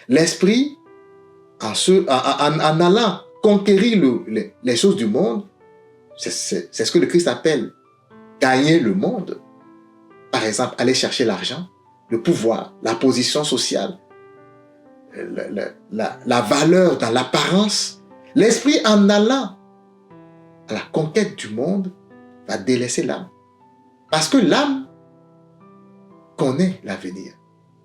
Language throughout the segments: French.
L'esprit, en allant conquérir les choses du monde, c'est ce que le Christ appelle gagner le monde. Par exemple, aller chercher l'argent, le pouvoir, la position sociale, la valeur dans l'apparence. L'esprit, en allant à la conquête du monde, va délaisser l'âme. Parce que l'âme connaît l'avenir.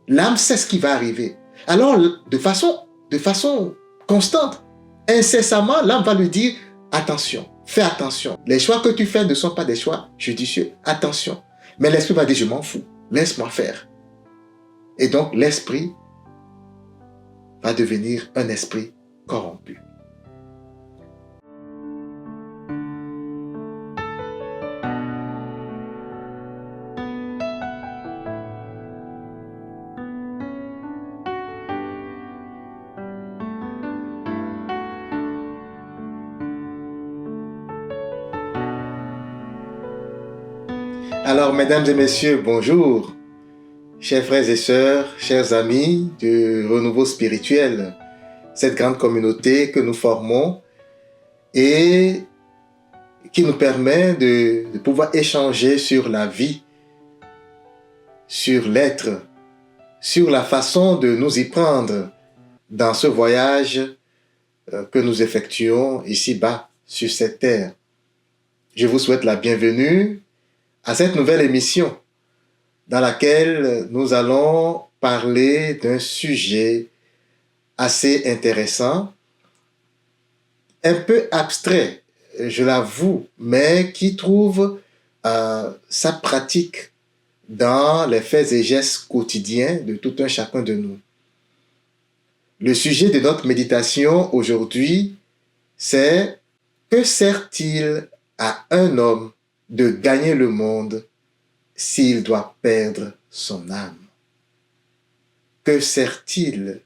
L'âme sait ce qui va arriver. Alors, de façon constante, incessamment, l'âme va lui dire « Attention, fais attention. Les choix que tu fais ne sont pas des choix judicieux. Attention. » Mais l'esprit va dire « Je m'en fous. Laisse-moi faire. » Et donc, l'esprit va devenir un esprit corrompu. Alors, mesdames et messieurs, bonjour. Chers frères et sœurs, chers amis du Renouveau Spirituel, cette grande communauté que nous formons et qui nous permet de pouvoir échanger sur la vie, sur l'être, sur la façon de nous y prendre dans ce voyage que nous effectuons ici-bas, sur cette terre. Je vous souhaite la bienvenue à cette nouvelle émission dans laquelle nous allons parler d'un sujet assez intéressant, un peu abstrait, je l'avoue, mais qui trouve sa pratique dans les faits et gestes quotidiens de tout un chacun de nous. Le sujet de notre méditation aujourd'hui, c'est « Que sert-il à un homme de gagner le monde s'il doit perdre son âme? » Que sert-il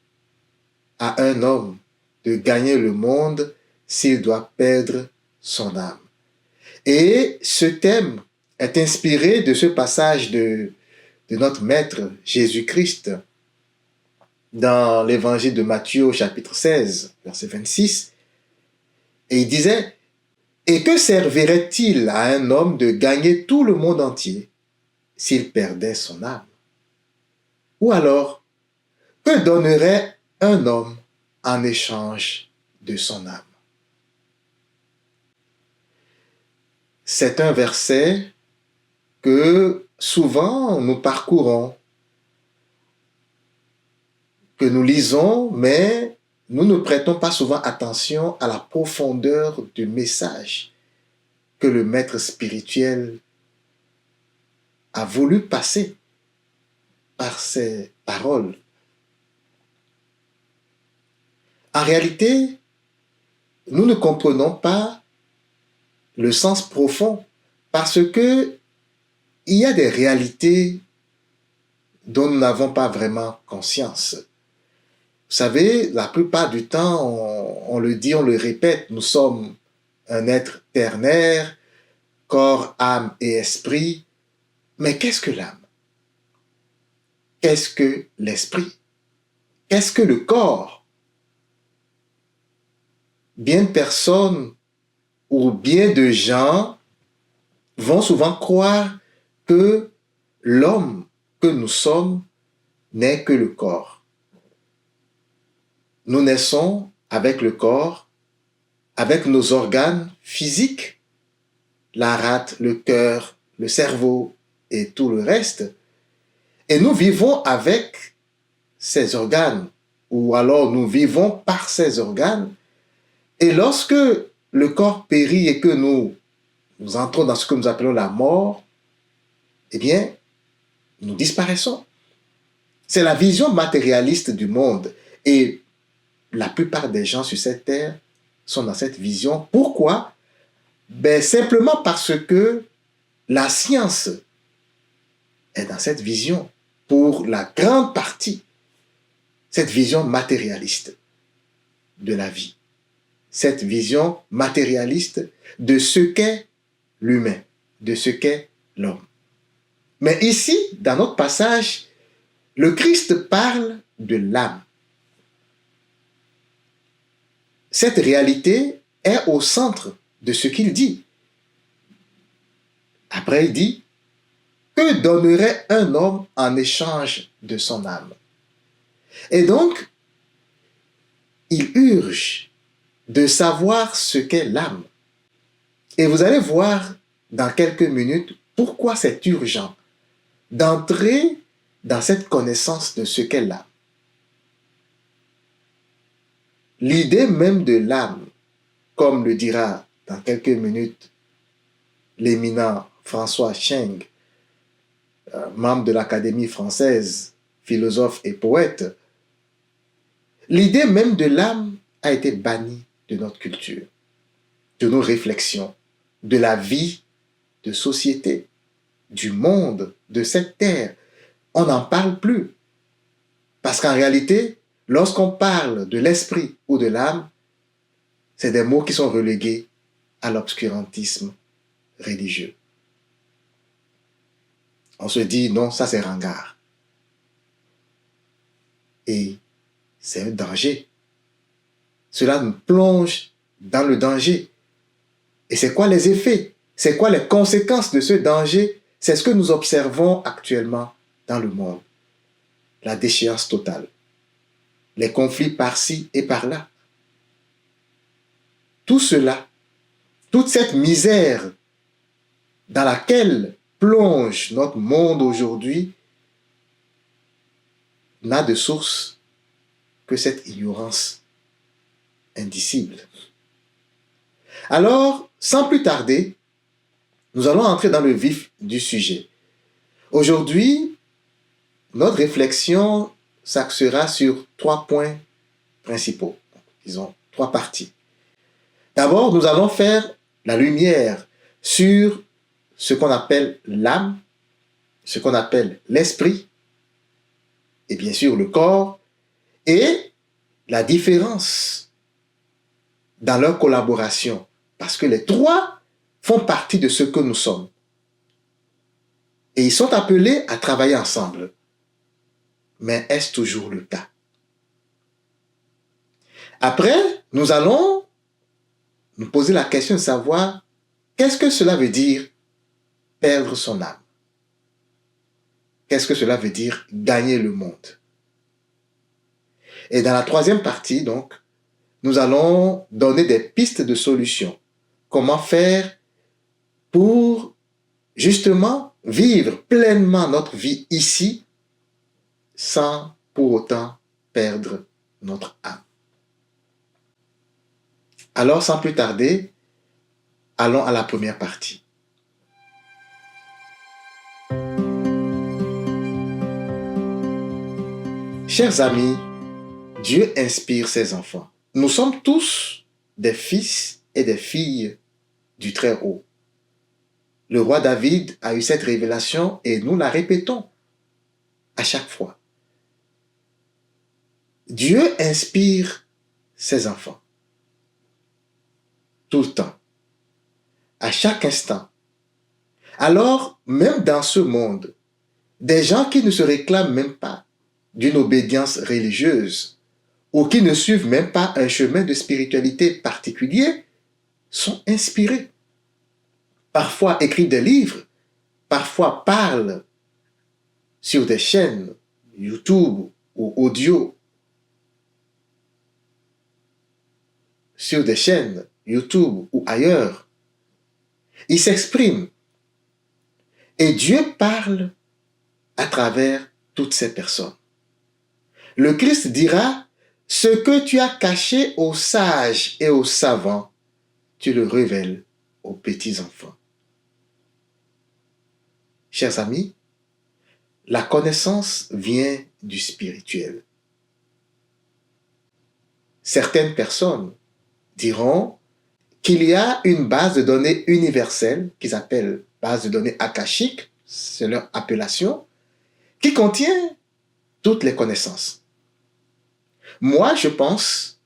à un homme de gagner le monde s'il doit perdre son âme? Et ce thème est inspiré de ce passage de notre Maître Jésus-Christ dans l'évangile de Matthieu au chapitre 16, verset 26. Et il disait « Et que servirait-il à un homme de gagner tout le monde entier s'il perdait son âme? Ou alors, que donnerait un homme en échange de son âme? » C'est un verset que souvent nous parcourons, que nous lisons, mais nous ne prêtons pas souvent attention à la profondeur du message que le maître spirituel a voulu passer par ses paroles. En réalité, nous ne comprenons pas le sens profond parce que il y a des réalités dont nous n'avons pas vraiment conscience. Vous savez, la plupart du temps, on le dit, on le répète, nous sommes un être ternaire, corps, âme et esprit. Mais qu'est-ce que l'âme? Qu'est-ce que l'esprit? Qu'est-ce que le corps? Bien de personnes ou bien de gens vont souvent croire que l'homme que nous sommes n'est que le corps. Nous naissons avec le corps, avec nos organes physiques, la rate, le cœur, le cerveau et tout le reste. Et nous vivons avec ces organes, ou alors nous vivons par ces organes. Et lorsque le corps périt et que nous entrons dans ce que nous appelons la mort, eh bien, nous disparaissons. C'est la vision matérialiste du monde. Et la plupart des gens sur cette terre sont dans cette vision. Pourquoi? Ben, simplement parce que la science est dans cette vision, pour la grande partie, cette vision matérialiste de la vie. Cette vision matérialiste de ce qu'est l'humain, de ce qu'est l'homme. Mais ici, dans notre passage, le Christ parle de l'âme. cette réalité est au centre de ce qu'il dit. Après, il dit, que donnerait un homme en échange de son âme? Et donc, il urge de savoir ce qu'est l'âme. Et vous allez voir dans quelques minutes pourquoi c'est urgent d'entrer dans cette connaissance de ce qu'est l'âme. L'idée même de l'âme, comme le dira dans quelques minutes l'éminent François Cheng, membre de l'Académie française, philosophe et poète, l'idée même de l'âme a été bannie de notre culture, de nos réflexions, de la vie de société, du monde, de cette terre. On n'en parle plus. Parce qu'en réalité, lorsqu'on parle de l'esprit ou de l'âme, c'est des mots qui sont relégués à l'obscurantisme religieux. On se dit, non, ça c'est ringard. Et c'est un danger. Cela nous plonge dans le danger. Et c'est quoi les effets? C'est quoi les conséquences de ce danger? C'est ce que nous observons actuellement dans le monde. La déchéance totale. Les conflits par-ci et par-là. Tout cela, toute cette misère dans laquelle plonge notre monde aujourd'hui n'a de source que cette ignorance indicible. Alors, sans plus tarder, nous allons entrer dans le vif du sujet. Aujourd'hui, notre réflexion s'axera sur 3 points principaux, disons 3 parties. D'abord, nous allons faire la lumière sur ce qu'on appelle l'âme, ce qu'on appelle l'esprit, et bien sûr le corps, et la différence dans leur collaboration, parce que les 3 font partie de ce que nous sommes. Et ils sont appelés à travailler ensemble. Mais est-ce toujours le cas? Après, nous allons nous poser la question de savoir qu'est-ce que cela veut dire perdre son âme? Qu'est-ce que cela veut dire gagner le monde? Et dans la 3e partie, donc, nous allons donner des pistes de solutions. Comment faire pour justement vivre pleinement notre vie ici sans pour autant perdre notre âme. Alors, sans plus tarder, allons à la première partie. Chers amis, Dieu inspire ses enfants. Nous sommes tous des fils et des filles du Très-Haut. Le roi David a eu cette révélation et nous la répétons à chaque fois. Dieu inspire ses enfants. Tout le temps. À chaque instant. Alors, même dans ce monde, des gens qui ne se réclament même pas d'une obédience religieuse ou qui ne suivent même pas un chemin de spiritualité particulier sont inspirés. Parfois écrivent des livres, parfois parlent sur des chaînes YouTube ou audio, sur des chaînes YouTube ou ailleurs. Ils s'expriment et Dieu parle à travers toutes ces personnes. Le Christ dira, ce que tu as caché aux sages et aux savants, tu le révèles aux petits enfants. Chers amis, la connaissance vient du spirituel. Certaines personnes diront qu'il y a une base de données universelle qu'ils appellent base de données akashique, c'est leur appellation, qui contient toutes les connaissances. Moi, je pense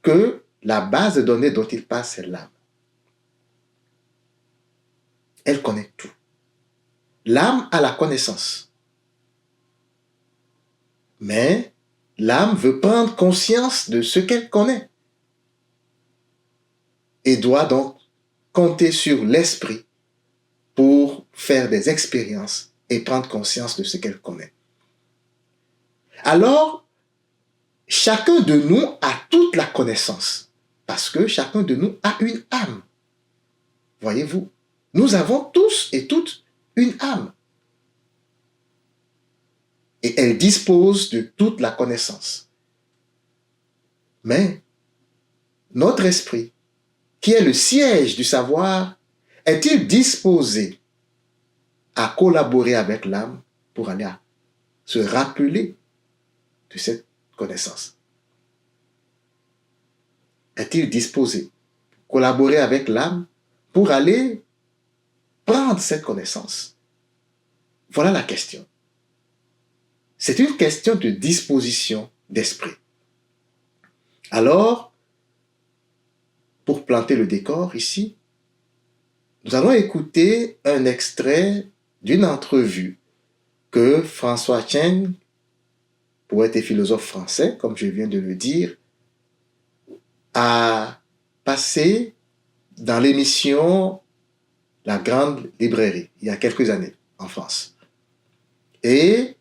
que la base de données dont il parle, c'est l'âme. Elle connaît tout. L'âme a la connaissance. Mais l'âme veut prendre conscience de ce qu'elle connaît. et doit donc compter sur l'esprit pour faire des expériences et prendre conscience de ce qu'elle connaît. Alors, chacun de nous a toute la connaissance, parce que chacun de nous a une âme. Voyez-vous, nous avons tous et toutes une âme. Et elle dispose de toute la connaissance. Mais notre esprit, qui est le siège du savoir, est-il disposé à collaborer avec l'âme pour aller se rappeler de cette connaissance? Est-il disposé à collaborer avec l'âme pour aller prendre cette connaissance? Voilà la question. C'est une question de disposition d'esprit. Alors, pour planter le décor ici, nous allons écouter un extrait d'une entrevue que François Cheng, poète et philosophe français, comme je viens de le dire, a passé dans l'émission La Grande Librairie, il y a quelques années, en France. Et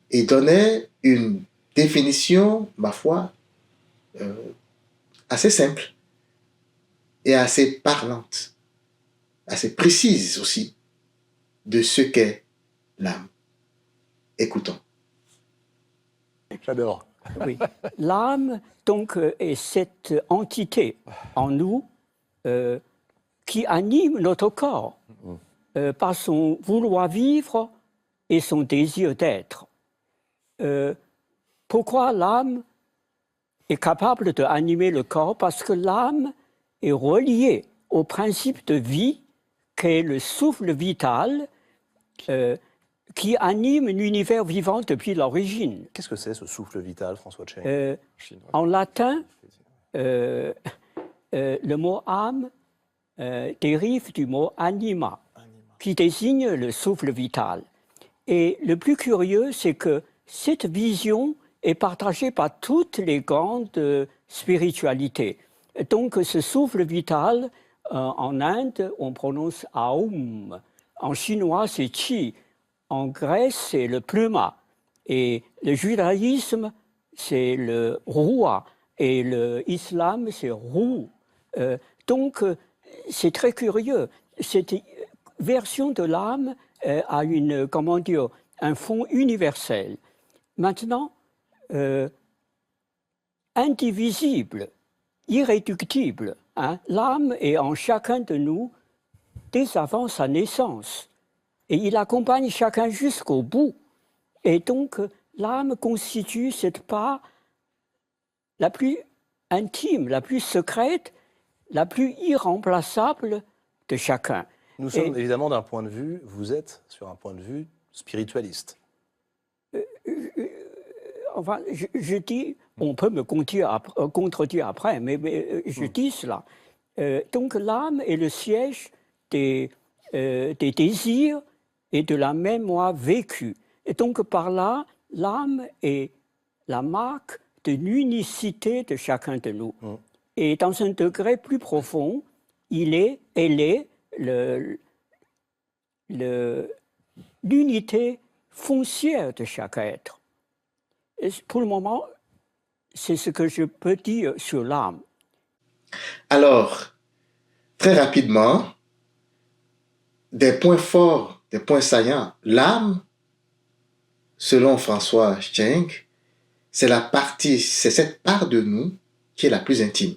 il donnait une définition, ma foi, assez simple et assez parlante, assez précise aussi, de ce qu'est l'âme. Écoutons. J'adore. Oui. L'âme, donc, est cette entité en nous qui anime notre corps par son vouloir vivre et son désir d'être. Pourquoi l'âme est capable d'animer le corps? Parce que l'âme est reliée au principe de vie qu'est le souffle vital qui anime l'univers vivant depuis l'origine. Qu'est-ce que c'est ce souffle vital, François Cheng? En latin, le mot âme dérive du mot anima, qui désigne le souffle vital. Et le plus curieux, c'est que cette vision est partagée par toutes les grandes spiritualités. Donc ce souffle vital, en Inde, on prononce aum. En chinois, c'est chi. En Grèce, c'est le pneuma. Et le judaïsme, c'est le rua. Et l'islam, c'est roux. Donc, c'est très curieux. Cette version de l'âme a un fond universel. Maintenant, indivisible, irréductible, hein, l'âme est en chacun de nous dès avant sa naissance. Et il accompagne chacun jusqu'au bout. Et donc, l'âme constitue cette part la plus intime, la plus secrète, la plus irremplaçable de chacun. Nous sommes évidemment d'un point de vue, vous êtes sur un point de vue spiritualiste. Enfin, je dis, on peut me contredire après, mais je dis cela. Donc l'âme est le siège des désirs et de la mémoire vécue. Et donc par là, l'âme est la marque de l'unicité de chacun de nous. Et dans un degré plus profond, elle est l'unité foncière de chaque être. Et pour le moment, c'est ce que je peux dire sur l'âme. Alors, très rapidement, des points forts, des points saillants. L'âme, selon François Cheng, c'est cette part de nous qui est la plus intime,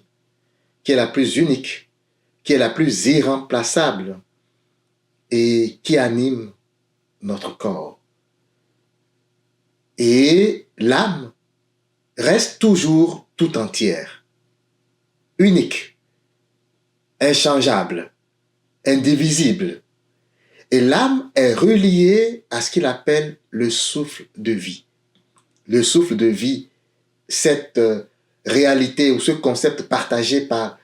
qui est la plus unique, qui est la plus irremplaçable et qui anime notre corps. Et l'âme reste toujours tout entière, unique, inchangeable, indivisible. Et l'âme est reliée à ce qu'il appelle le souffle de vie. Le souffle de vie, cette réalité ou ce concept partagé par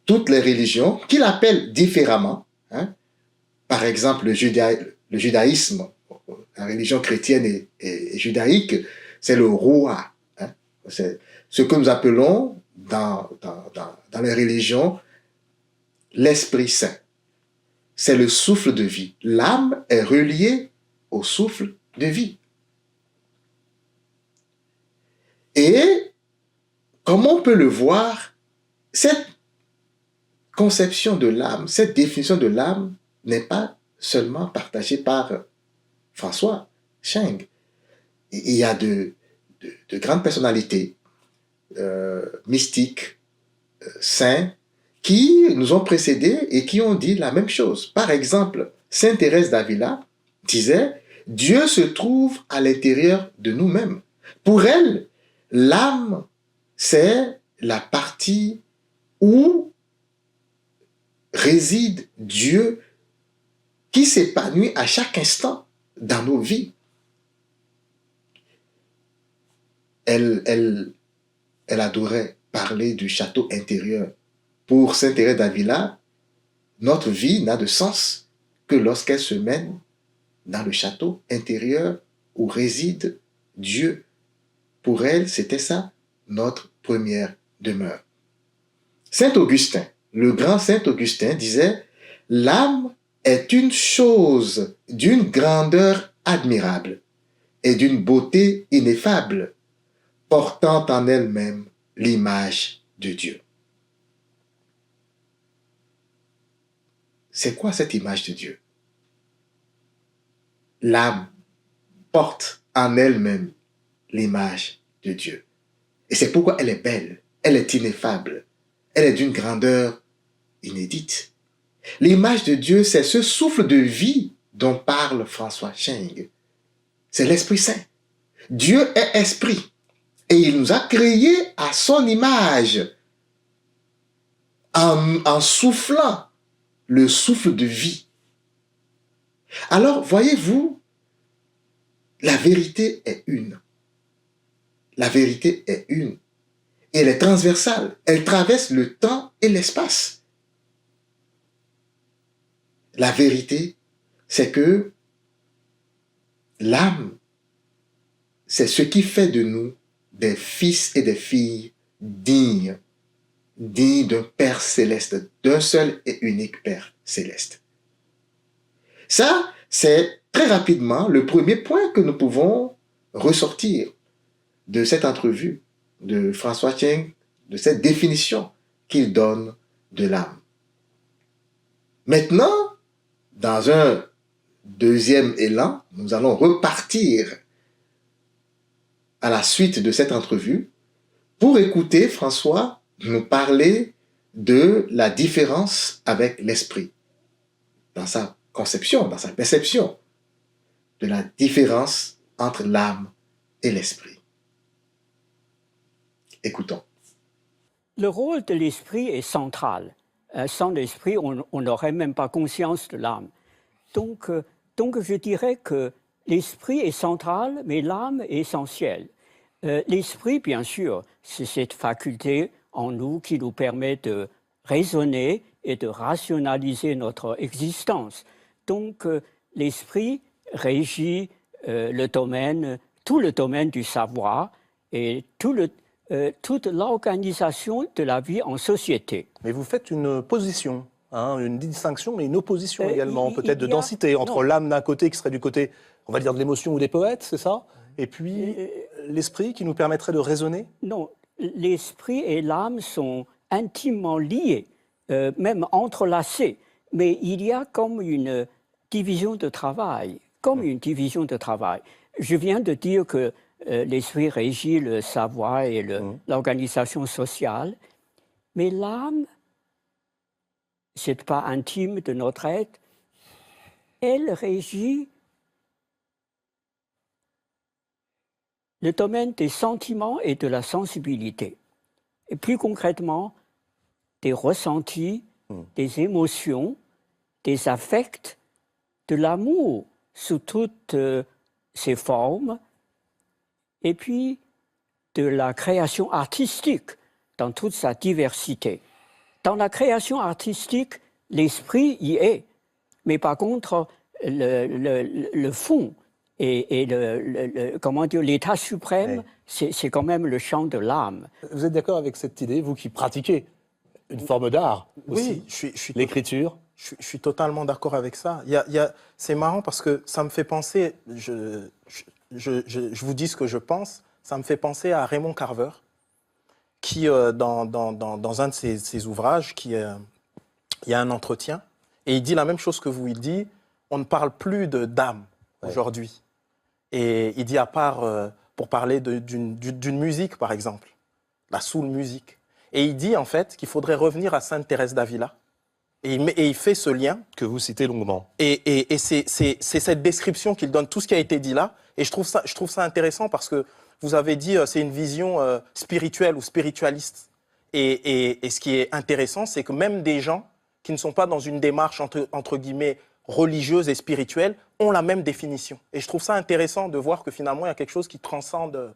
toutes les religions, qu'il appelle différemment. Hein. Par exemple, le judaïsme, la religion chrétienne et judaïque, c'est le roi. Hein. C'est ce que nous appelons dans les religions l'Esprit Saint. C'est le souffle de vie. L'âme est reliée au souffle de vie. Et, comme on peut le voir, cette conception de l'âme, cette définition de l'âme n'est pas seulement partagée par François Cheng. Il y a de grandes personnalités mystiques, saints, qui nous ont précédés et qui ont dit la même chose. Par exemple, Sainte Thérèse d'Avila disait « Dieu se trouve à l'intérieur de nous-mêmes ». Pour elle, l'âme, c'est la partie où réside Dieu qui s'épanouit à chaque instant dans nos vies. Elle adorait parler du château intérieur. Pour Sainte Thérèse d'Avila, notre vie n'a de sens que lorsqu'elle se mène dans le château intérieur où réside Dieu. Pour elle, c'était ça, notre première demeure. Saint Augustin, le grand Saint Augustin disait « L'âme est une chose d'une grandeur admirable et d'une beauté ineffable, portant en elle-même l'image de Dieu. » C'est quoi cette image de Dieu? L'âme porte en elle-même l'image de Dieu. Et c'est pourquoi elle est belle, elle est ineffable, elle est d'une grandeur inédite. L'image de Dieu, c'est ce souffle de vie dont parle François Cheng. C'est l'Esprit Saint. Dieu est esprit et il nous a créés à son image en soufflant le souffle de vie. Alors, voyez-vous, la vérité est une. La vérité est une. Et elle est transversale. Elle traverse le temps et l'espace. La vérité, c'est que l'âme, c'est ce qui fait de nous des fils et des filles dignes d'un Père céleste, d'un seul et unique Père céleste. Ça, c'est très rapidement le premier point que nous pouvons ressortir de cette entrevue de François Cheng, de cette définition qu'il donne de l'âme. Maintenant, dans un deuxième élan, nous allons repartir à la suite de cette entrevue pour écouter François nous parler de la différence avec l'esprit, dans sa conception, dans sa perception, de la différence entre l'âme et l'esprit. Écoutons. Le rôle de l'esprit est central. Sans l'esprit, on n'aurait même pas conscience de l'âme. Donc, je dirais que l'esprit est central, mais l'âme est essentielle. L'esprit, bien sûr, c'est cette faculté en nous qui nous permet de raisonner et de rationaliser notre existence. Donc, l'esprit régit tout le domaine du savoir et toute l'organisation de la vie en société. Mais vous faites une position, une distinction, mais une opposition également, peut-être de densité, entre l'âme d'un côté qui serait du côté, on va dire, de l'émotion ou des poètes, c'est ça? Et puis l'esprit qui nous permettrait de raisonner? Non, l'esprit et l'âme sont intimement liés, même entrelacés. Mais il y a comme une division de travail, Je viens de dire que l'esprit régit le savoir et l'organisation sociale, mais l'âme, cette part intime de notre être, elle régit le domaine des sentiments et de la sensibilité. Et plus concrètement, des ressentis, des émotions, des affects, de l'amour sous toutes ses formes, et puis de la création artistique dans toute sa diversité. Dans la création artistique, l'esprit y est, mais par contre, le fond et comment dire, l'état suprême, c'est quand même le champ de l'âme. Vous êtes d'accord avec cette idée, vous qui pratiquez une forme d'art Oui, aussi. L'écriture. Je suis totalement d'accord avec ça. C'est marrant parce que ça me fait penser, je vous dis ce que je pense, ça me fait penser à Raymond Carver, qui, dans un de ses ouvrages, il y a un entretien, et il dit la même chose que vous. Il dit, on ne parle plus d'âme aujourd'hui. Et il dit, à part pour parler d'une musique, par exemple, la soul music. Et il dit, en fait, qu'il faudrait revenir à Sainte Thérèse d'Avila. Et il fait ce lien. Que vous citez longuement. Et c'est cette description qu'il donne, tout ce qui a été dit là. Et je trouve ça intéressant parce que vous avez dit c'est une vision spirituelle ou spiritualiste. Et ce qui est intéressant, c'est que même des gens qui ne sont pas dans une démarche entre guillemets religieuse et spirituelle ont la même définition. Et je trouve ça intéressant de voir que finalement, il y a quelque chose qui transcende.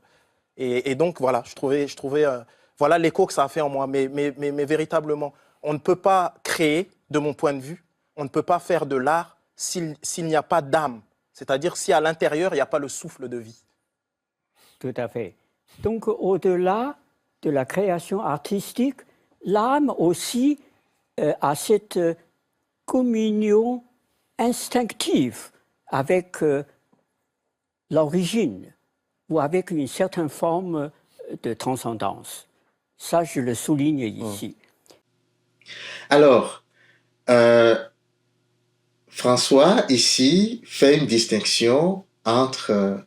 Et donc, voilà, je trouvais voilà l'écho que ça a fait en moi. Mais véritablement, on ne peut pas créer, de mon point de vue, on ne peut pas faire de l'art s'il n'y a pas d'âme. C'est-à-dire si à l'intérieur, il n'y a pas le souffle de vie. Tout à fait. Donc, au-delà de la création artistique, l'âme aussi a cette communion instinctive avec l'origine ou avec une certaine forme de transcendance. Ça, je le souligne ici. Alors, François, ici, fait une distinction entre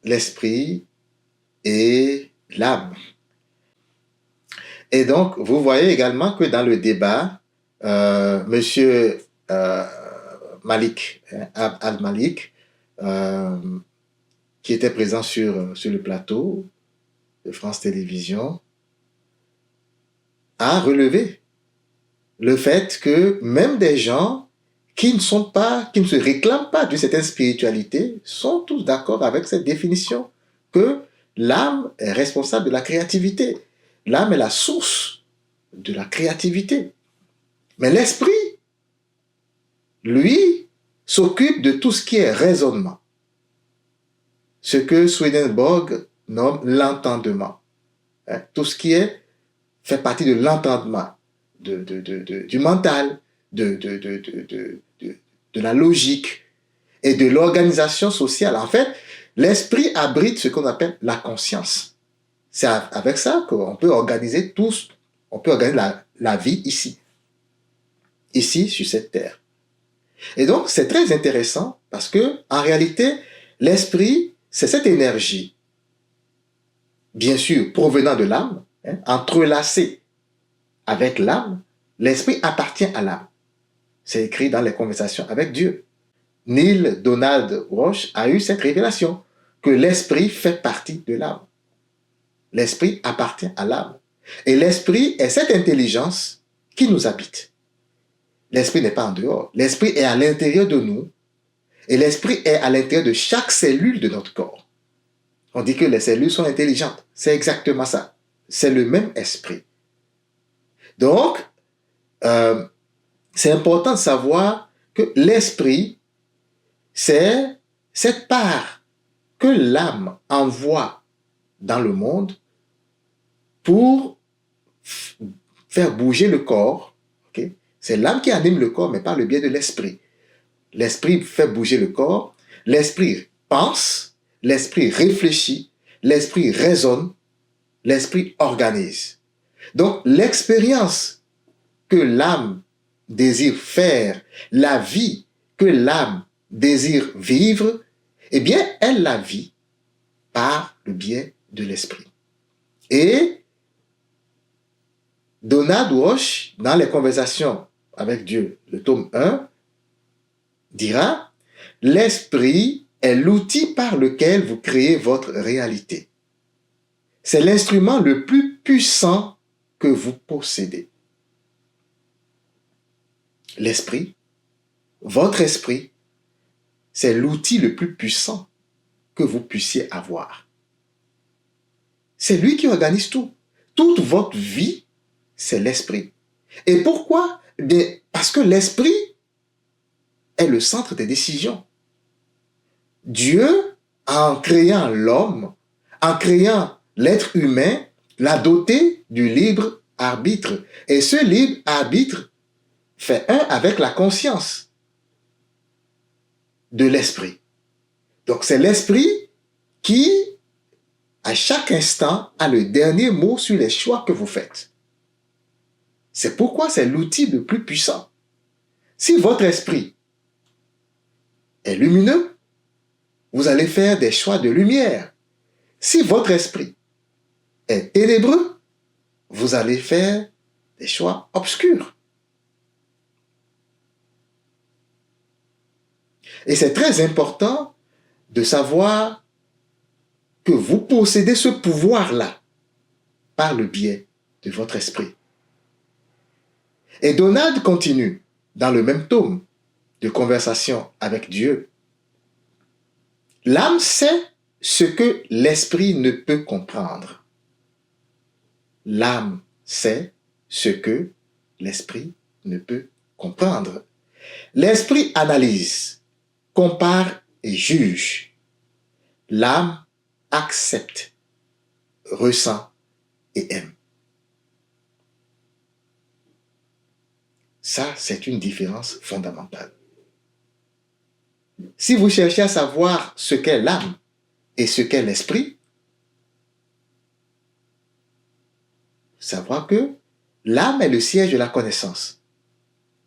l'esprit et l'âme. Et donc, vous voyez également que dans le débat, Monsieur Malik, Al-Malik, qui était présent sur le plateau de France Télévisions, a relevé le fait que même des gens qui ne se réclament pas d'une certaine spiritualité sont tous d'accord avec cette définition que l'âme est responsable de la créativité. L'âme est la source de la créativité. Mais l'esprit, lui, s'occupe de tout ce qui est raisonnement. Ce que Swedenborg nomme l'entendement. Tout ce qui fait partie de l'entendement, du mental, de la logique et de l'organisation sociale. En fait, l'esprit abrite ce qu'on appelle la conscience. C'est avec ça qu'on peut organiser la vie ici, sur cette terre. Et donc, c'est très intéressant parce que, en réalité, l'esprit, c'est cette énergie, bien sûr, provenant de l'âme, entrelacée avec l'âme. L'esprit appartient à l'âme. C'est écrit dans les Conversations avec Dieu. Neil Donald Walsh a eu cette révélation que l'esprit fait partie de l'âme. L'esprit appartient à l'âme. Et l'esprit est cette intelligence qui nous habite. L'esprit n'est pas en dehors. L'esprit est à l'intérieur de nous. Et l'esprit est à l'intérieur de chaque cellule de notre corps. On dit que les cellules sont intelligentes. C'est exactement ça. C'est le même esprit. Donc, c'est important de savoir que l'esprit, c'est cette part que l'âme envoie dans le monde pour faire bouger le corps. Okay? C'est l'âme qui anime le corps, mais par le biais de l'esprit. L'esprit fait bouger le corps, l'esprit pense, l'esprit réfléchit, l'esprit raisonne, l'esprit organise. Donc, l'expérience que l'âme désire faire, la vie que l'âme désire vivre, eh bien, elle la vit par le biais de l'esprit. Et Donald Walsh, dans les Conversations avec Dieu, le tome 1, dira « L'esprit est l'outil par lequel vous créez votre réalité. C'est l'instrument le plus puissant que vous possédez. » L'esprit, votre esprit, c'est l'outil le plus puissant que vous puissiez avoir. C'est lui qui organise tout. Toute votre vie, c'est l'esprit. Et pourquoi? Parce que l'esprit est le centre des décisions. Dieu, en créant l'homme, en créant l'être humain, l'a doté du libre arbitre. Et ce libre arbitre fait un avec la conscience de l'esprit. Donc c'est l'esprit qui, à chaque instant, a le dernier mot sur les choix que vous faites. C'est pourquoi c'est l'outil le plus puissant. Si votre esprit est lumineux, vous allez faire des choix de lumière. Si votre esprit est ténébreux, vous allez faire des choix obscurs. Et c'est très important de savoir que vous possédez ce pouvoir-là par le biais de votre esprit. Et Donald continue dans le même tome de conversation avec Dieu. L'âme sait ce que l'esprit ne peut comprendre. L'âme sait ce que l'esprit ne peut comprendre. L'esprit analyse, compare et juge. L'âme accepte, ressent et aime. Ça, c'est une différence fondamentale. Si vous cherchez à savoir ce qu'est l'âme et ce qu'est l'esprit, savoir que l'âme est le siège de la connaissance.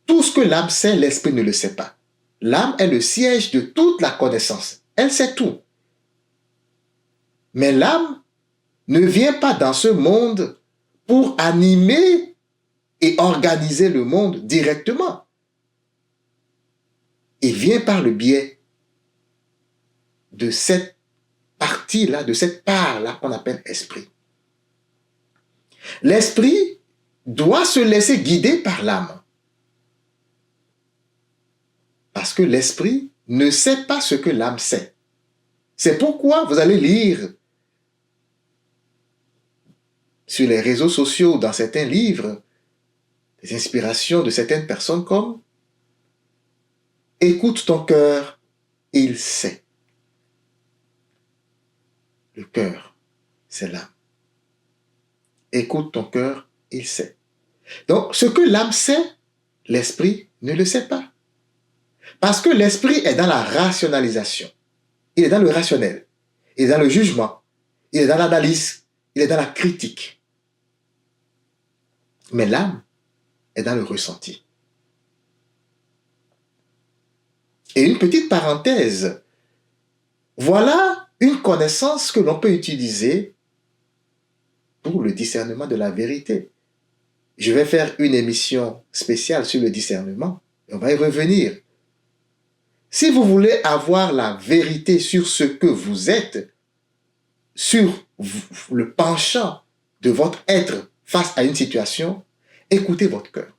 Tout ce que l'âme sait, l'esprit ne le sait pas. L'âme est le siège de toute la connaissance. Elle sait tout. Mais l'âme ne vient pas dans ce monde pour animer et organiser le monde directement. Il vient par le biais de cette partie-là, de cette part-là qu'on appelle esprit. L'esprit doit se laisser guider par l'âme. Parce que l'esprit ne sait pas ce que l'âme sait. C'est pourquoi vous allez lire sur les réseaux sociaux, dans certains livres, des inspirations de certaines personnes comme « Écoute ton cœur, il sait ». Le cœur, c'est l'âme. Écoute ton cœur, il sait. Donc, ce que l'âme sait, l'esprit ne le sait pas. Parce que l'esprit est dans la rationalisation. Il est dans le rationnel. Il est dans le jugement. Il est dans l'analyse. Il est dans la critique. Mais l'âme est dans le ressenti. Et une petite parenthèse. Voilà une connaissance que l'on peut utiliser pour le discernement de la vérité. Je vais faire une émission spéciale sur le discernement. On va y revenir. Si vous voulez avoir la vérité sur ce que vous êtes, sur le penchant de votre être face à une situation, écoutez votre cœur.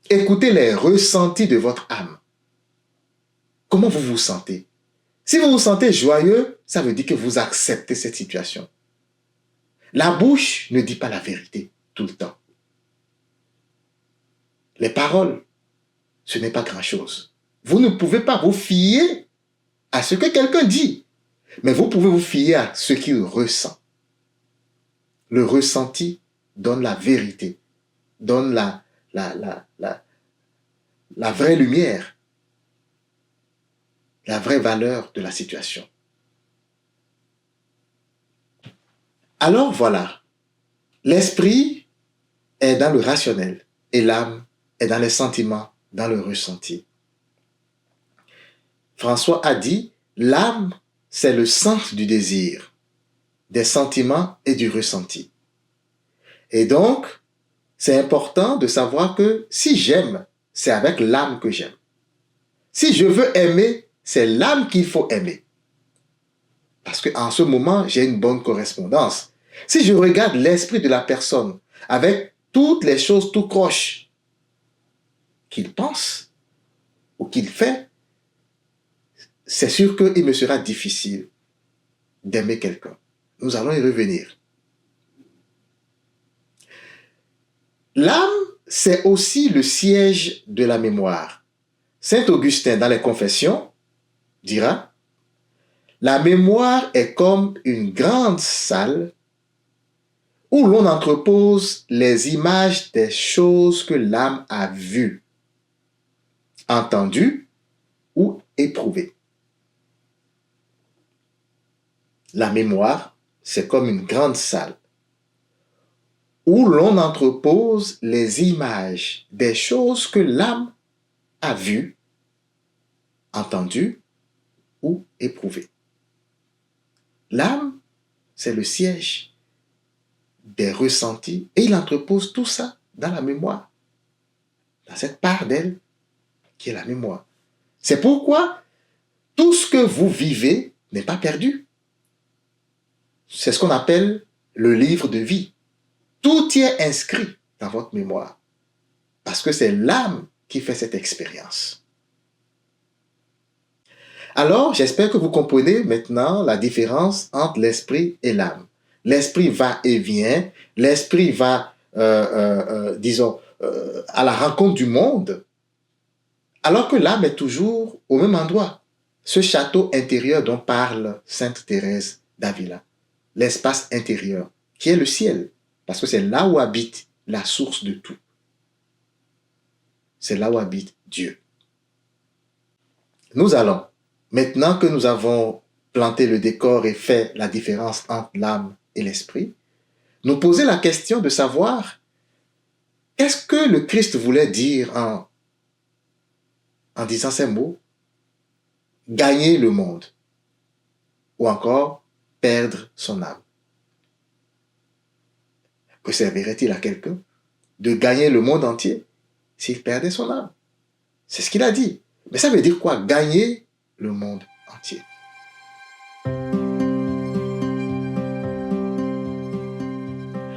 Écoutez les ressentis de votre âme. Comment vous vous sentez? Si vous vous sentez joyeux, ça veut dire que vous acceptez cette situation. La bouche ne dit pas la vérité tout le temps. Les paroles, ce n'est pas grand-chose. Vous ne pouvez pas vous fier à ce que quelqu'un dit, mais vous pouvez vous fier à ce qu'il ressent. Le ressenti donne la vérité, donne la vraie lumière, la vraie valeur de la situation. Alors voilà, l'esprit est dans le rationnel et l'âme est dans les sentiments, dans le ressenti. François a dit, l'âme, c'est le centre du désir, des sentiments et du ressenti. Et donc, c'est important de savoir que si j'aime, c'est avec l'âme que j'aime. Si je veux aimer, c'est l'âme qu'il faut aimer. Parce qu'en ce moment, j'ai une bonne correspondance. Si je regarde l'esprit de la personne avec toutes les choses tout croches qu'il pense ou qu'il fait, c'est sûr qu'il me sera difficile d'aimer quelqu'un. Nous allons y revenir. L'âme, c'est aussi le siège de la mémoire. Saint Augustin, dans les Confessions, dira, « La mémoire est comme une grande salle où l'on entrepose les images des choses que l'âme a vues, entendues ou éprouvées. La mémoire, c'est comme une grande salle où l'on entrepose les images des choses que l'âme a vues, entendues ou éprouvées. L'âme, c'est le siège des ressentis et il entrepose tout ça dans la mémoire, dans cette part d'elle qui est la mémoire. C'est pourquoi tout ce que vous vivez n'est pas perdu. C'est ce qu'on appelle le livre de vie. Tout y est inscrit dans votre mémoire parce que c'est l'âme qui fait cette expérience. Alors, j'espère que vous comprenez maintenant la différence entre l'esprit et l'âme. L'esprit va et vient, l'esprit va, disons, à la rencontre du monde, alors que l'âme est toujours au même endroit. Ce château intérieur dont parle Sainte Thérèse d'Avila, l'espace intérieur, qui est le ciel, parce que c'est là où habite la source de tout. C'est là où habite Dieu. Nous allons, maintenant que nous avons planté le décor et fait la différence entre l'âme et l'esprit, nous poser la question de savoir qu'est-ce que le Christ voulait dire en disant ces mots, gagner le monde, ou encore perdre son âme. Que servirait-il à quelqu'un de gagner le monde entier s'il perdait son âme? C'est ce qu'il a dit. Mais ça veut dire quoi, gagner le monde entier?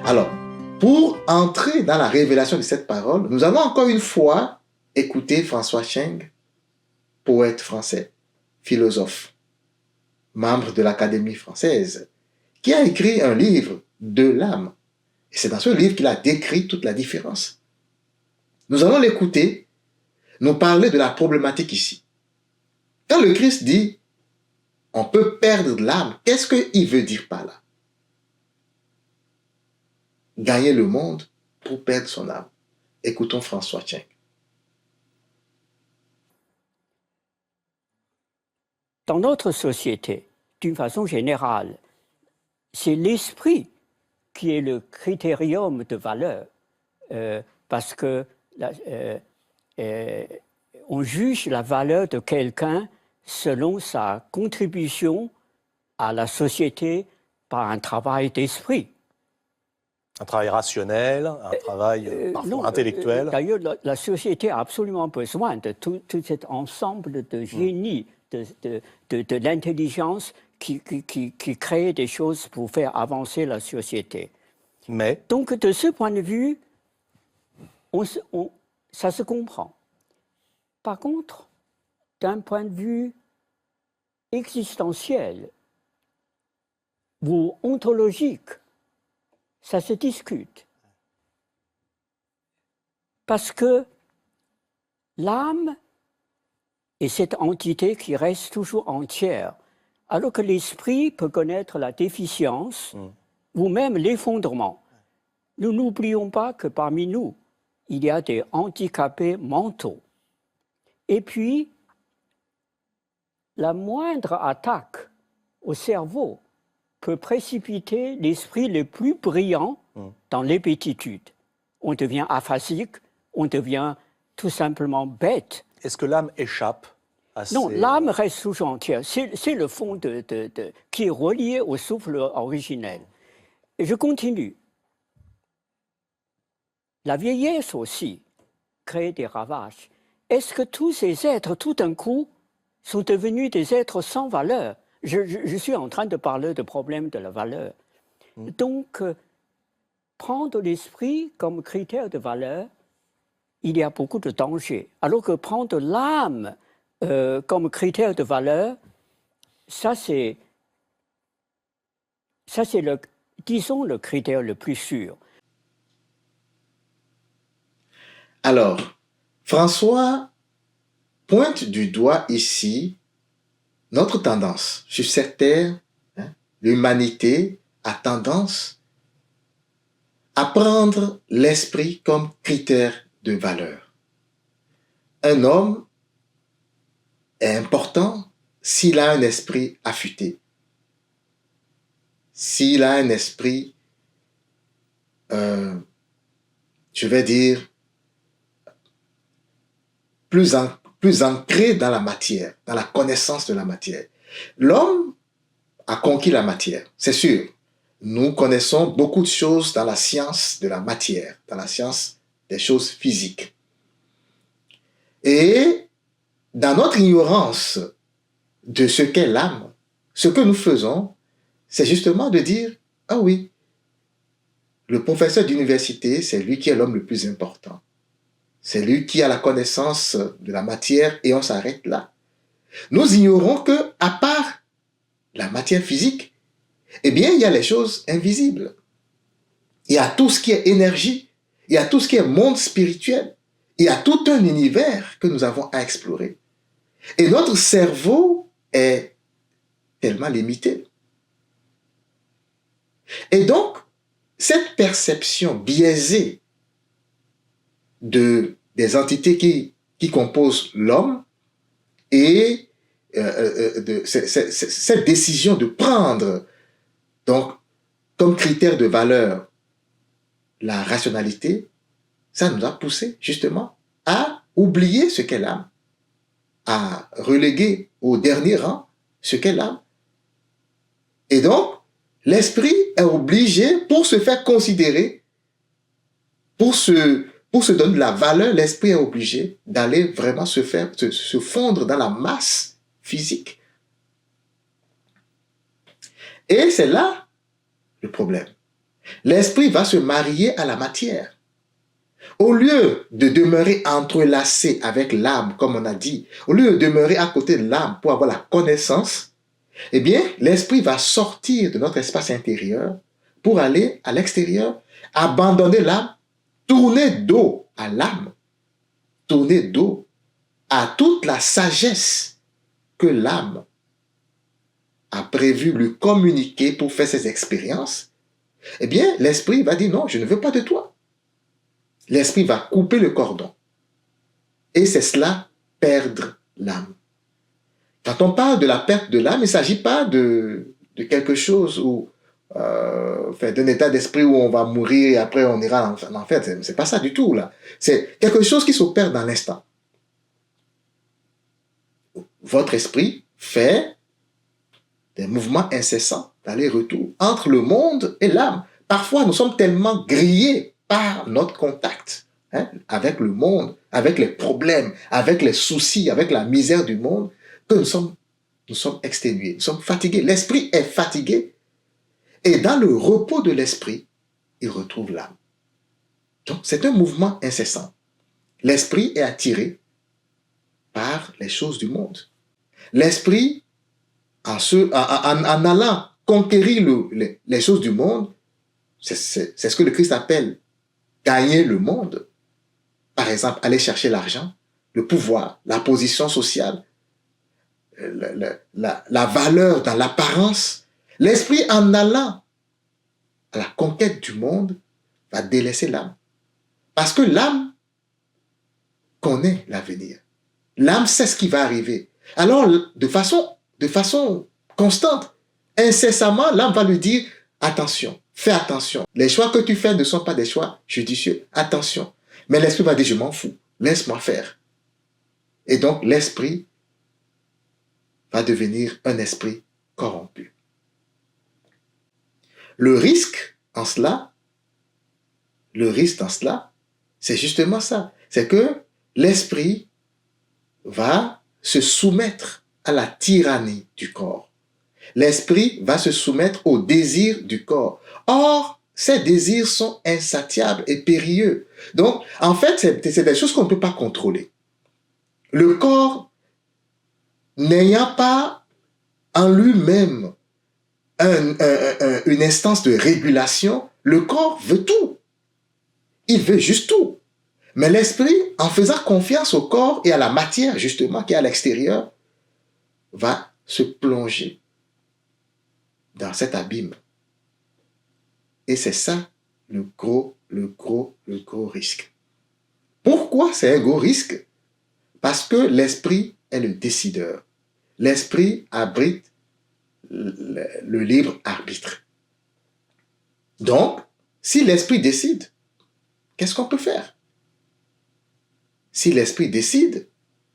Alors, pour entrer dans la révélation de cette parole, nous allons encore une fois écouter François Cheng, poète français, philosophe, membre de l'Académie française, qui a écrit un livre de l'âme. Et c'est dans ce livre qu'il a décrit toute la différence. Nous allons l'écouter, nous parler de la problématique ici. Quand le Christ dit on peut perdre l'âme, qu'est-ce qu'il veut dire par là? Gagner le monde pour perdre son âme. Écoutons François Cheng. Dans notre société, d'une façon générale, c'est l'esprit qui est le critérium de valeur, parce que on juge la valeur de quelqu'un selon sa contribution à la société par un travail d'esprit. Un travail rationnel, un travail parfois intellectuel. D'ailleurs, la société a absolument besoin de tout cet ensemble de génie, de l'intelligence qui crée des choses pour faire avancer la société. Mais donc, de ce point de vue, ça se comprend. Par contre, d'un point de vue existentiel ou ontologique, ça se discute. Parce que l'âme est cette entité qui reste toujours entière, alors que l'esprit peut connaître la déficience ou même l'effondrement. Nous n'oublions pas que parmi nous, il y a des handicapés mentaux. Et puis, la moindre attaque au cerveau peut précipiter l'esprit le plus brillant dans l'hébétitude. On devient aphasique, on devient tout simplement bête. Est-ce que l'âme échappe à Non, l'âme reste toujours entière. C'est le fond qui est relié au souffle originel. Et je continue. La vieillesse aussi crée des ravages. Est-ce que tous ces êtres, tout d'un coup, sont devenus des êtres sans valeur? Je suis en train de parler de problème de la valeur. Donc, prendre l'esprit comme critère de valeur, il y a beaucoup de dangers. Alors que prendre l'âme comme critère de valeur, ça c'est disons, le critère le plus sûr. Alors, François pointe du doigt ici notre tendance sur cette terre. L'humanité a tendance à prendre l'esprit comme critère de valeur. Un homme est important s'il a un esprit affûté, s'il a un esprit, je vais dire, plus ancré dans la matière, dans la connaissance de la matière. L'homme a conquis la matière, c'est sûr. Nous connaissons beaucoup de choses dans la science de la matière, dans la science des choses physiques. Et dans notre ignorance de ce qu'est l'âme, ce que nous faisons, c'est justement de dire, ah oui, le professeur d'université, c'est lui qui est l'homme le plus important. C'est lui qui a la connaissance de la matière et on s'arrête là. Nous ignorons que, à part la matière physique, eh bien, il y a les choses invisibles. Il y a tout ce qui est énergie, il y a tout ce qui est monde spirituel, il y a tout un univers que nous avons à explorer. Et notre cerveau est tellement limité. Et donc, cette perception biaisée des entités qui composent l'homme et cette décision de prendre donc comme critère de valeur la rationalité, ça nous a poussé justement à oublier ce qu'est l'âme, à reléguer au dernier rang ce qu'est l'âme. Et donc, l'esprit est obligé, pour se faire considérer, pour se donner de la valeur, l'esprit est obligé d'aller vraiment se fondre dans la masse physique. Et c'est là le problème. L'esprit va se marier à la matière. Au lieu de demeurer entrelacé avec l'âme, comme on a dit, au lieu de demeurer à côté de l'âme pour avoir la connaissance, eh bien, l'esprit va sortir de notre espace intérieur pour aller à l'extérieur, abandonner l'âme, tourner dos à l'âme, tourner dos à toute la sagesse que l'âme a prévu lui communiquer pour faire ses expériences. Eh bien, l'esprit va dire non, je ne veux pas de toi. L'esprit va couper le cordon. Et c'est cela, perdre l'âme. Quand on parle de la perte de l'âme, il ne s'agit pas de quelque chose d'un état d'esprit où on va mourir et après on ira en enfer. C'est pas ça du tout, là. C'est quelque chose qui s'opère dans l'instant. Votre esprit fait des mouvements incessants d'aller-retour entre le monde et l'âme. Parfois, nous sommes tellement grillés par notre contact avec le monde, avec les problèmes, avec les soucis, avec la misère du monde, que nous sommes exténués, nous sommes fatigués. L'esprit est fatigué et dans le repos de l'esprit, il retrouve l'âme. Donc, c'est un mouvement incessant. L'esprit est attiré par les choses du monde. L'esprit, en allant conquérir les choses du monde, c'est ce que le Christ appelle gagner le monde. Par exemple, aller chercher l'argent, le pouvoir, la position sociale, la valeur dans l'apparence. L'esprit, en allant à la conquête du monde, va délaisser l'âme. Parce que l'âme connaît l'avenir. L'âme sait ce qui va arriver. Alors, de façon constante, incessamment, l'âme va lui dire « Attention, fais attention. Les choix que tu fais ne sont pas des choix judicieux. Attention. » Mais l'esprit va dire « Je m'en fous. Laisse-moi faire. » Et donc, l'esprit va devenir un esprit corrompu. Le risque en cela, c'est justement ça. C'est que l'esprit va se soumettre à la tyrannie du corps. L'esprit va se soumettre aux désirs du corps. Or, ces désirs sont insatiables et périlleux. Donc, en fait, c'est des choses qu'on ne peut pas contrôler. Le corps, n'ayant pas en lui-même une instance de régulation, le corps veut tout. Il veut juste tout. Mais l'esprit, en faisant confiance au corps et à la matière, justement, qui est à l'extérieur, va se plonger dans cet abîme. Et c'est ça le gros risque. Pourquoi c'est un gros risque? Parce que l'esprit est le décideur. L'esprit abrite le libre arbitre. Donc, si l'esprit décide, qu'est-ce qu'on peut faire? Si l'esprit décide,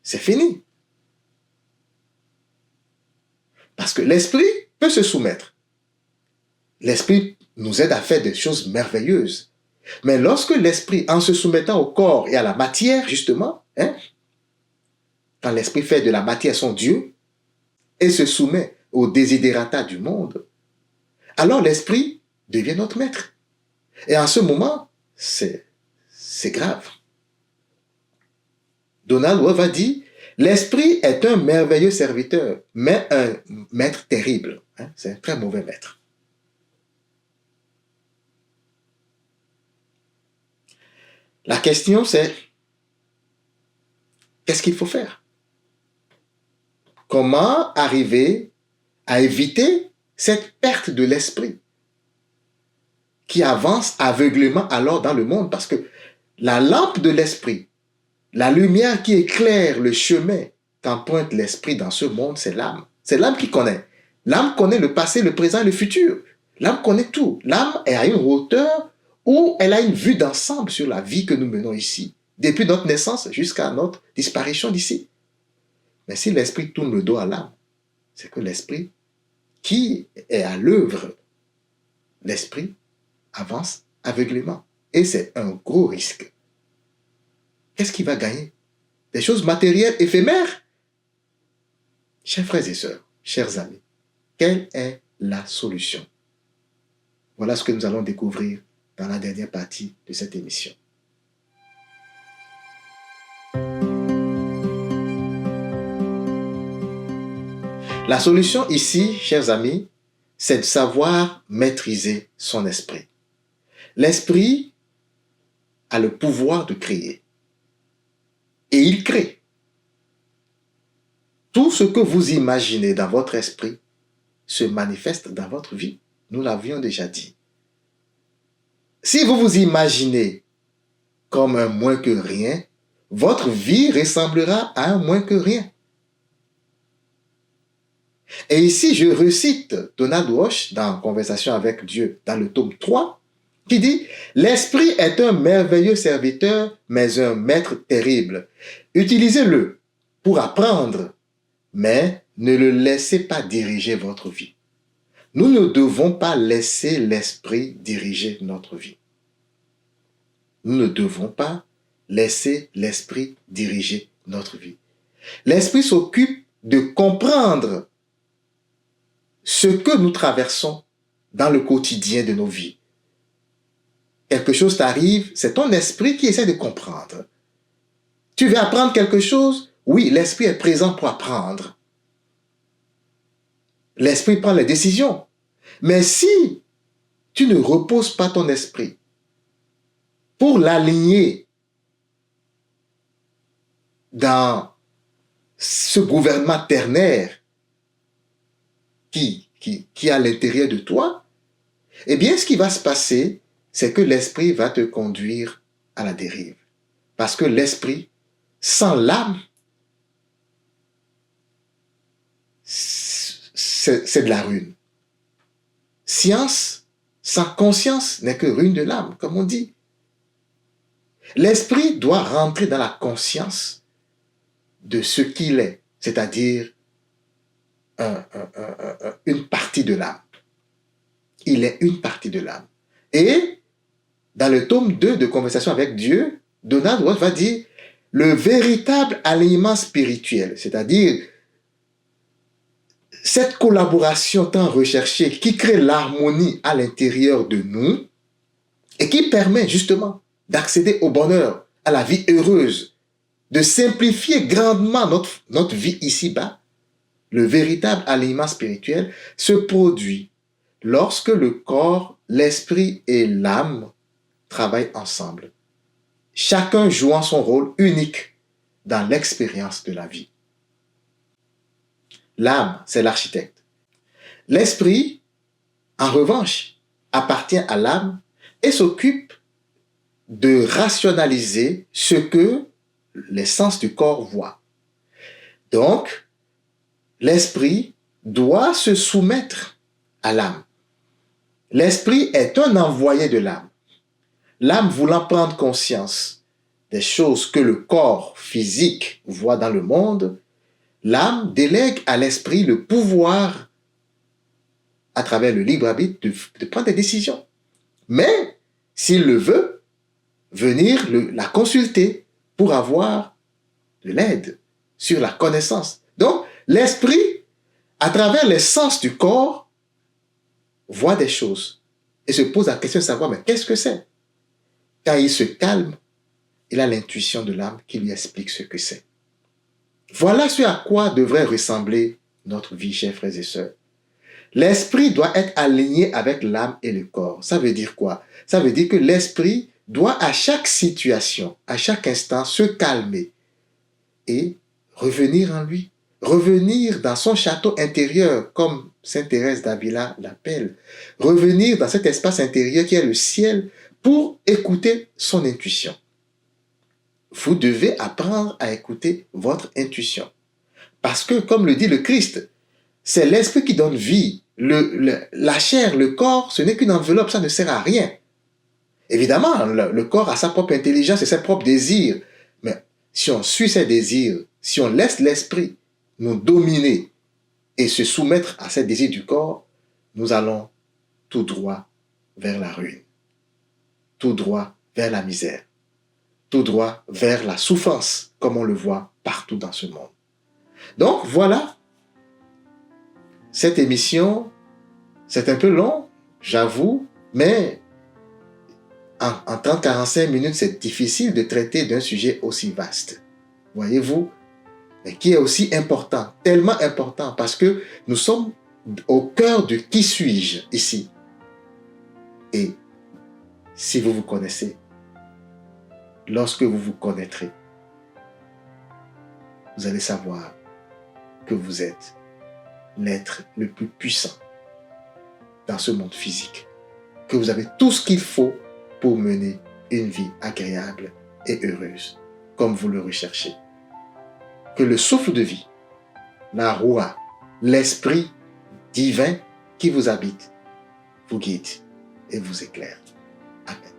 c'est fini. Parce que l'esprit peut se soumettre. L'esprit nous aide à faire des choses merveilleuses. Mais lorsque l'esprit, en se soumettant au corps et à la matière, justement, quand l'esprit fait de la matière son Dieu et se soumet aux desiderata du monde, alors l'esprit devient notre maître. Et en ce moment, c'est grave. Donald Wolfe a dit, l'esprit est un merveilleux serviteur, mais un maître terrible. C'est un très mauvais maître. La question c'est, qu'est-ce qu'il faut faire? Comment arriver à éviter cette perte de l'esprit qui avance aveuglément alors dans le monde? Parce que la lampe de l'esprit, la lumière qui éclaire le chemin qu'emprunte l'esprit dans ce monde, c'est l'âme. C'est l'âme qui connaît. L'âme connaît le passé, le présent et le futur. L'âme connaît tout. L'âme est à une hauteur où elle a une vue d'ensemble sur la vie que nous menons ici, depuis notre naissance jusqu'à notre disparition d'ici. Mais si l'esprit tourne le dos à l'âme, c'est que l'esprit qui est à l'œuvre, l'esprit avance aveuglément. Et c'est un gros risque. Qu'est-ce qu'il va gagner? Des choses matérielles éphémères? Chers frères et sœurs, chers amis, quelle est la solution? Voilà ce que nous allons découvrir dans la dernière partie de cette émission. La solution ici, chers amis, c'est de savoir maîtriser son esprit. L'esprit a le pouvoir de créer. Et il crée. Tout ce que vous imaginez dans votre esprit se manifeste dans votre vie. Nous l'avions déjà dit. Si vous vous imaginez comme un moins que rien, votre vie ressemblera à un moins que rien. Et ici, je recite Donald Walsh dans Conversation avec Dieu, dans le tome 3, qui dit « L'esprit est un merveilleux serviteur, mais un maître terrible. Utilisez-le pour apprendre, mais ne le laissez pas diriger votre vie. » Nous ne devons pas laisser l'esprit diriger notre vie. Nous ne devons pas laisser l'esprit diriger notre vie. L'esprit s'occupe de comprendre ce que nous traversons dans le quotidien de nos vies. Quelque chose t'arrive, c'est ton esprit qui essaie de comprendre. Tu veux apprendre quelque chose? Oui, l'esprit est présent pour apprendre. L'esprit prend les décisions. Mais si tu ne reposes pas ton esprit pour l'aligner dans ce gouvernement ternaire qui est à l'intérieur de toi, eh bien, ce qui va se passer, c'est que l'esprit va te conduire à la dérive. Parce que l'esprit, sans l'âme, c'est de la ruine. Science sans conscience n'est que ruine de l'âme, comme on dit. L'esprit doit rentrer dans la conscience de ce qu'il est, c'est-à-dire une partie de l'âme. Il est une partie de l'âme. Et dans le tome 2 de Conversation avec Dieu, Donald Wolfe va dire le véritable alignement spirituel, c'est-à-dire cette collaboration tant recherchée qui crée l'harmonie à l'intérieur de nous et qui permet justement d'accéder au bonheur, à la vie heureuse, de simplifier grandement notre vie ici-bas. Le véritable alignement spirituel se produit lorsque le corps, l'esprit et l'âme travaillent ensemble, chacun jouant son rôle unique dans l'expérience de la vie. L'âme, c'est l'architecte. L'esprit, en revanche, appartient à l'âme et s'occupe de rationaliser ce que les sens du corps voient. Donc, l'esprit doit se soumettre à l'âme. L'esprit est un envoyé de l'âme. L'âme voulant prendre conscience des choses que le corps physique voit dans le monde, l'âme délègue à l'esprit le pouvoir, à travers le libre arbitre, de prendre des décisions. Mais, s'il le veut, venir la consulter pour avoir de l'aide sur la connaissance. Donc, l'esprit, à travers les sens du corps, voit des choses et se pose la question de savoir, mais qu'est-ce que c'est? Quand il se calme, il a l'intuition de l'âme qui lui explique ce que c'est. Voilà ce à quoi devrait ressembler notre vie, chers frères et sœurs. L'esprit doit être aligné avec l'âme et le corps. Ça veut dire quoi? Ça veut dire que l'esprit doit à chaque situation, à chaque instant, se calmer et revenir en lui, revenir dans son château intérieur, comme Sainte Thérèse d'Avila l'appelle, revenir dans cet espace intérieur qui est le ciel pour écouter son intuition. Vous devez apprendre à écouter votre intuition. Parce que, comme le dit le Christ, c'est l'esprit qui donne vie. La chair, le corps, ce n'est qu'une enveloppe, ça ne sert à rien. Évidemment, le corps a sa propre intelligence et ses propres désirs. Mais si on suit ses désirs, si on laisse l'esprit nous dominer et se soumettre à ces désirs du corps, nous allons tout droit vers la ruine, tout droit vers la misère, tout droit vers la souffrance, comme on le voit partout dans ce monde. Donc voilà, cette émission, c'est un peu long, j'avoue, mais en 30-45 minutes, c'est difficile de traiter d'un sujet aussi vaste. Voyez-vous, mais qui est aussi important, tellement important, parce que nous sommes au cœur de qui suis-je ici. Et si vous vous connaissez, lorsque vous vous connaîtrez, vous allez savoir que vous êtes l'être le plus puissant dans ce monde physique, que vous avez tout ce qu'il faut pour mener une vie agréable et heureuse, comme vous le recherchez. Que le souffle de vie, la Roua, l'esprit divin qui vous habite, vous guide et vous éclaire. Amen.